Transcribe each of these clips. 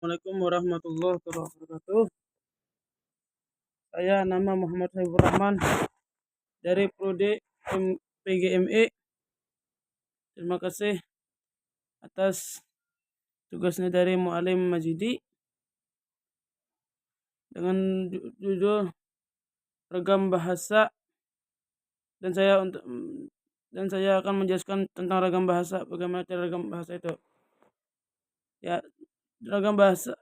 Assalamualaikum warahmatullahi wabarakatuh. Saya nama Muhammad Saifur Rahman dari Prodi PGME. Terima kasih atas tugasnya dari Mu'alim Majidi dengan judul ragam bahasa, dan saya akan menjelaskan tentang ragam bahasa, bagaimana cara ragam bahasa itu. Ya, ragam bahasa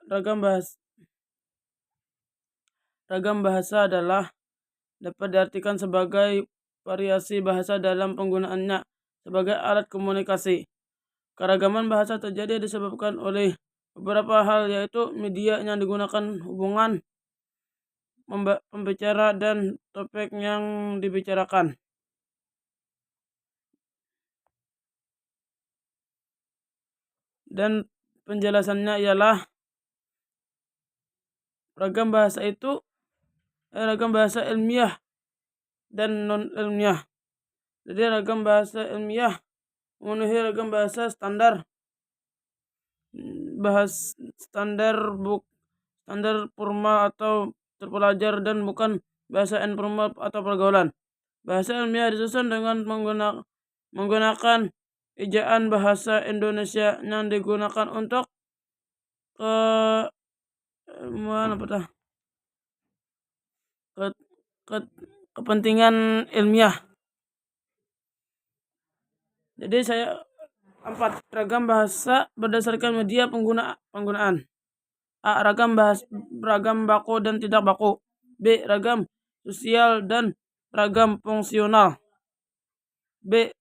adalah dapat diartikan sebagai variasi bahasa dalam penggunaannya sebagai alat komunikasi. Keragaman bahasa terjadi disebabkan oleh beberapa hal, yaitu media yang digunakan, hubungan pembicara, dan topik yang dibicarakan. Dan penjelasannya ialah ragam bahasa ilmiah dan non ilmiah. Jadi ragam bahasa ilmiah memenuhi ragam bahasa standar standar formal atau terpelajar, dan bukan bahasa informal atau pergaulan. Bahasa ilmiah disusun dengan menggunakan ejaan bahasa Indonesia yang digunakan untuk kepentingan ilmiah. Jadi saya 4 ragam bahasa berdasarkan media penggunaan. A. Ragam baku dan tidak baku. B. Ragam sosial dan ragam fungsional. B.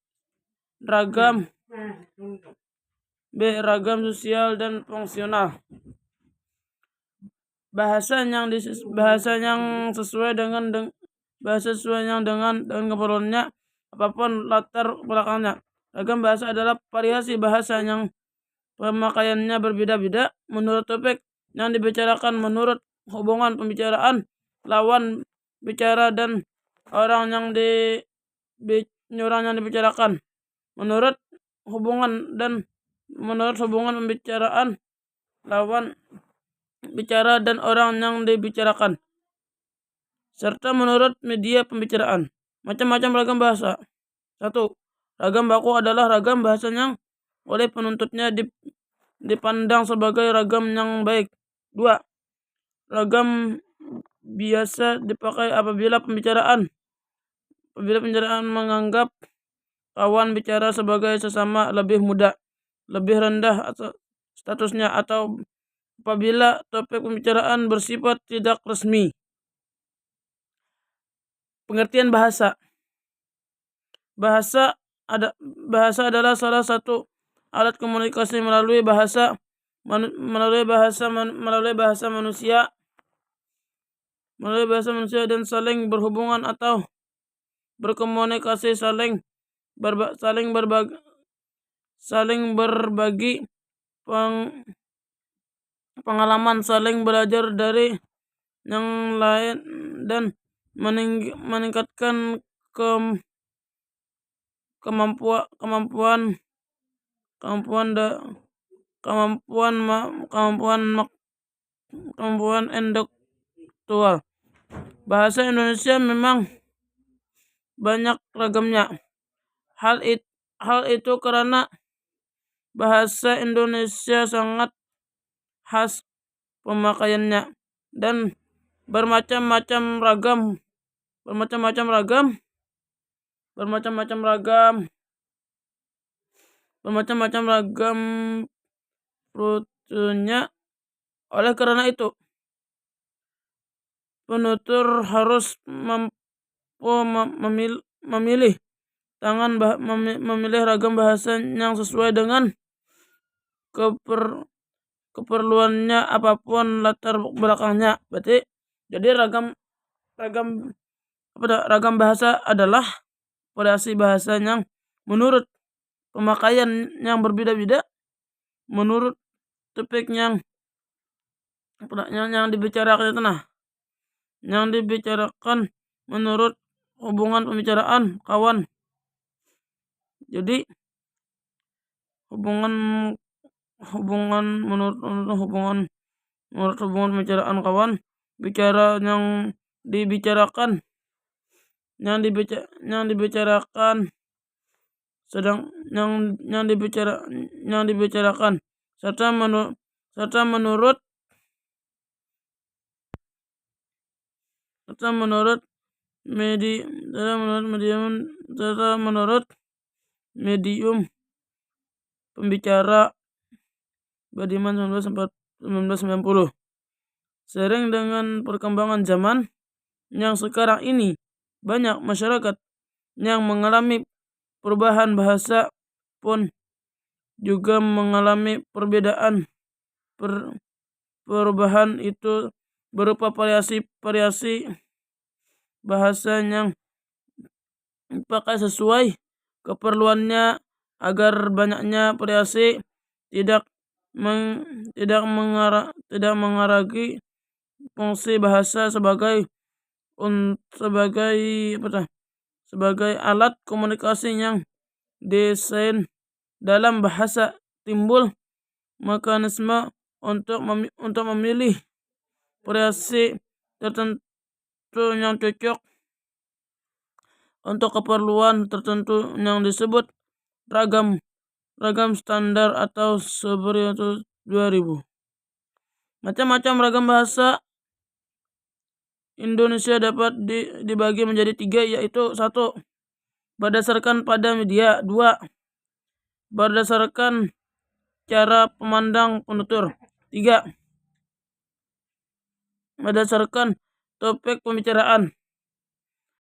Ragam sosial dan fungsional. Bahasa yang sesuai dengan keperluannya, apapun latar belakangnya. Ragam bahasa adalah variasi bahasa yang pemakaiannya berbeda-beda menurut topik yang dibicarakan, menurut hubungan pembicaraan, lawan bicara, dan orang yang dibicarakan, menurut hubungan pembicaraan, lawan bicara, dan orang yang dibicarakan, serta menurut media pembicaraan. Macam-macam ragam bahasa. 1. Ragam baku adalah ragam bahasa yang oleh penuntutnya dipandang sebagai ragam yang baik. 2. Ragam biasa dipakai apabila pembicaraan menganggap kawan bicara sebagai sesama lebih muda, lebih rendah atau statusnya, atau apabila topik pembicaraan bersifat tidak resmi. Pengertian bahasa. Bahasa adalah salah satu alat komunikasi melalui bahasa manusia dan saling berhubungan atau berkomunikasi, saling berbagi pengalaman, saling belajar dari yang lain, dan meningkatkan kemampuan intelektual. Bahasa Indonesia memang banyak ragamnya. Hal itu karena bahasa Indonesia sangat khas pemakaiannya dan bermacam-macam ragam rutenya. Oleh karena itu, penutur harus memilih ragam bahasa yang sesuai dengan keperluannya, apapun latar belakangnya. Jadi ragam bahasa adalah variasi bahasa yang menurut pemakaian yang berbeda-beda, menurut topik yang dibicarakan, menurut hubungan pembicaraan, kawan. Jadi hubungan menurut hubungan menurut hubungan pembicaraan kawan, bicara yang dibicarakan sedang yang dibicarakan serta menurut medium pembicara Badiman 1990. Sering dengan perkembangan zaman yang sekarang ini, banyak masyarakat yang mengalami perubahan bahasa pun juga mengalami perubahan itu berupa variasi bahasa yang dipakai sesuai keperluannya. Agar banyaknya variasi tidak mengaruhi fungsi bahasa sebagai alat komunikasi yang desain dalam bahasa. Timbul mekanisme untuk memilih variasi tertentu yang cocok untuk keperluan tertentu yang disebut ragam standar atau Sebriatus 2000. Macam-macam ragam bahasa Indonesia dapat dibagi menjadi 3, yaitu 1. Berdasarkan pada media. 2. Berdasarkan cara memandang penutur. 3. Berdasarkan topik pembicaraan.